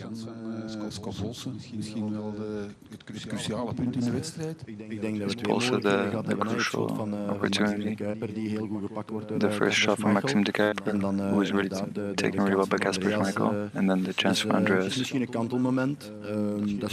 kans van Scott Olsen. Misschien wel het cruciale punt in de wedstrijd. Ik denk dat we twee mogelijkheden gehad hebben. Een schot van Maxime de Kuiper die heel goed gepakt wordt door the first shot from Maxime de Kuiper, who was really taken really well by Kasper Schmeichel, and then the chance for Andreas misschien een kantelmoment.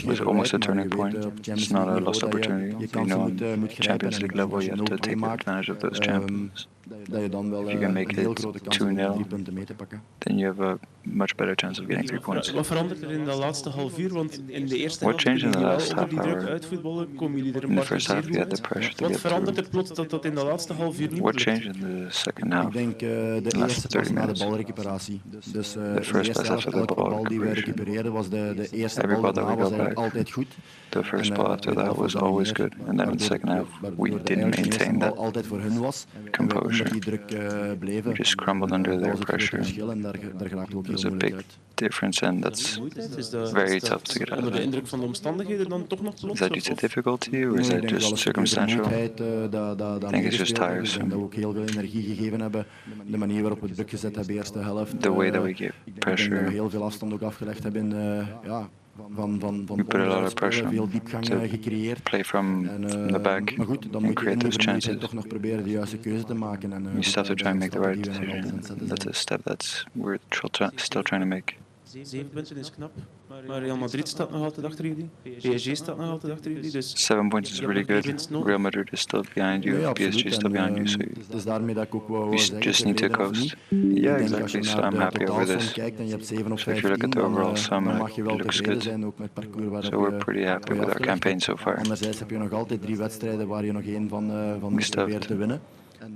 was almost a turning point. It's not a lost opportunity. You know, on Champions League level, you have to take advantage of those champions. Dat je dan wel If you can make een heel it grote kans hebt om 2-0, 3 punten mee te pakken. then you have a much better chance of getting 3 points. Wat verandert er in de laatste half uur? Want in de eerste What helft changed in the jullie last wel onder half die druk hour? uitvoetballen, komen jullie er een In the paar first keer half, zeer you goed had the uit. pressure to Wat get verandert er through. plots dat in de laatste half uur niet What lukt? changed in the second Ik half? denk de last eerste 30 pas na de minutes. balrecuperatie. Dus The in de first eerste pass helft, after the elke ball bal die we recuperation. recupereerden was de eerste Every bal ball that daarna we was got eigenlijk back, altijd goed. the first En, ball after tweede that helft was dan always meer, good, and then in the second half, waardoor we de didn't eerste maintain bal that altijd voor hun was. En wij composure. onder die druk bleven. We just crumbled under Dat their was het grote pressure. verschil en daar geraakt ook It was heel a moeilijk big uit. difference, and that's very tough to get out Onder of de it. indruk van de omstandigheden dan toch nog Is plots? that due to difficulty, or is Nee, ik that denk wel just een circumstantial? vermoeidheid dat think it's just meegespeeld heeft. Ik tiresome. denk dat we ook heel veel energie gegeven hebben. De manier waarop we druk gezet hebben, de eerste helft. The way that we give Ik denk dat we pressure, heel veel afstand ook afgelegd hebben. Van we put a lot of pressure veel diepgang to gecreëerd. play from the back Maar goed, dan and moet je in create die those vermoeidheid chances. toch nog proberen de juiste keuze te maken. En, You still have to try and make the dat right is een stap die we nog altijd aan decision. het zetten That's zijn. a step that we're still trying to make. 7 punten is knap, maar Real Madrid staat nog altijd achter jullie. PSG staat nog altijd achter jullie. Dus 7 points is really good. Real Madrid is still behind you. Nee, absoluut. PSG is still behind you. So Het is daarmee dat ik ook wou you zeggen, just need to tevreden of coast. niet. Yeah, Ik denk als je exactly. So naar I'm de happy over totaalsom this. kijkt en je hebt 7 op So if you look 15, at the overall sum, dan mag je it wel looks tevreden good. zijn, ook met het parcours waarop So we're pretty happy with our campaign so far. Anderzijds heb je nog altijd 3 wedstrijden waar je nog één van moet still proberen have te winnen.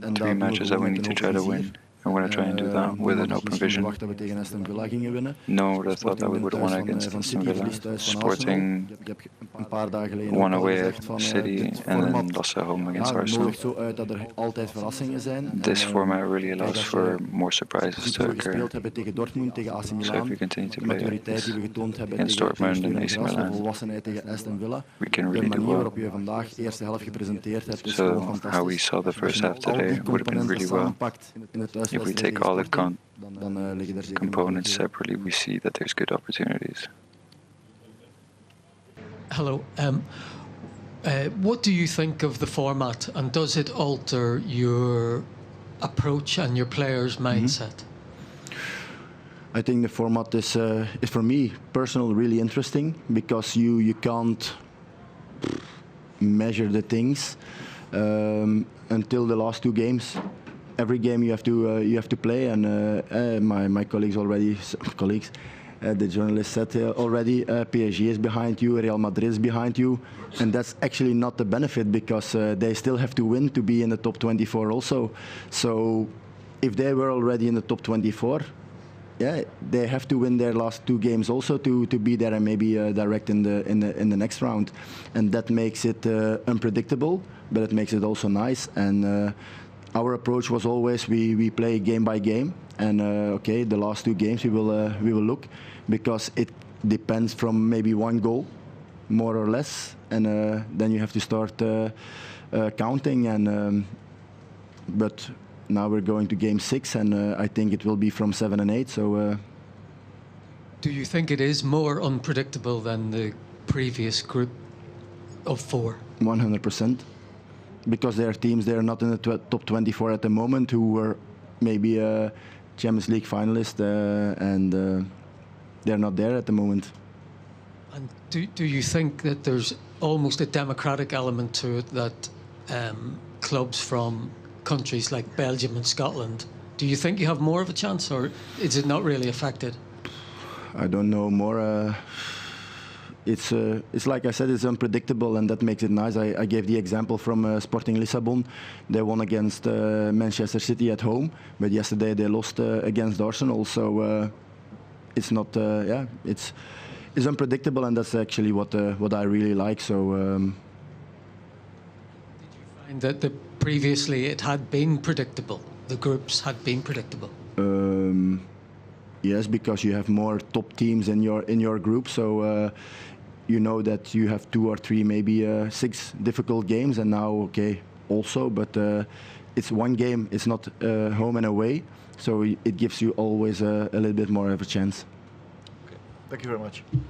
En 3 matches that we need to try to win. And we're going to try and do that with an open vision. verwacht dat we tegen Aston Villa gingen winnen. No one would have thought that we would have won against Aston Villa. Sporting Ik heb een paar dagen geleden won ook al away gezegd at van City dit and then format lost at home against Arsenal. nodigt zo uit dat er altijd verrassingen zijn. This En, format really allows als je for more surprises goed to zo occur. gespeeld hebben tegen Dortmund, tegen AC So if Milan, we continue to de play maturiteit die we getoond hebben against tegen Dortmund and AC Sturm Graz, de Milan, volwassenheid tegen Aston Villa, we can de really do manier well. waarop je vandaag de eerste helft gepresenteerd hebt, is So gewoon how we fantastisch. saw the Als first je half al die today would have been really componenten well. samenpakt in het If we thuiswedstrijd take tegen all the Sporting, dan liggen er zeker components mogelijkheden. separately, we see that there's good opportunities. Hello. What do you think of the format, and does it alter your approach and your players' mindset? I think the format is for me personally really interesting because you can't measure the things until the last 2 games. Every game you have to play, and my colleagues already the journalist said already PSG is behind you, Real Madrid is behind you, and that's actually not the benefit because they still have to win to be in the top 24 also. So if they were already in the top 24, yeah, they have to win their last 2 games also to be there and maybe direct in the next round, and that makes it unpredictable, but it makes it also nice. And our approach was always we play game by game, and okay, the last 2 games we will look, because it depends from maybe 1 goal, more or less, and then you have to start counting. And but now we're going to game 6, and I think it will be from 7 and 8. So. Do you think it is more unpredictable than the previous group of 4? 100%. Because there are teams, they are not in the top 24 at the moment, who were maybe a Champions League finalist, and they're not there at the moment. And do you think that there's almost a democratic element to it, that clubs from countries like Belgium and Scotland, do you think you have more of a chance, or is it not really affected? I don't know more. It's like I said, it's unpredictable, and that makes it nice. I gave the example from Sporting Lisbon. They won against Manchester City at home, but yesterday they lost against Arsenal. So it's not, it's unpredictable, and that's actually what I really like. So. Did you find that previously it had been predictable? The groups had been predictable. Yes, because you have more top teams in your group, so you know that you have 2 or 3, maybe 6 difficult games, and now okay also, but it's 1 game. It's not home and away, so it gives you always a little bit more of a chance. Thank you very much.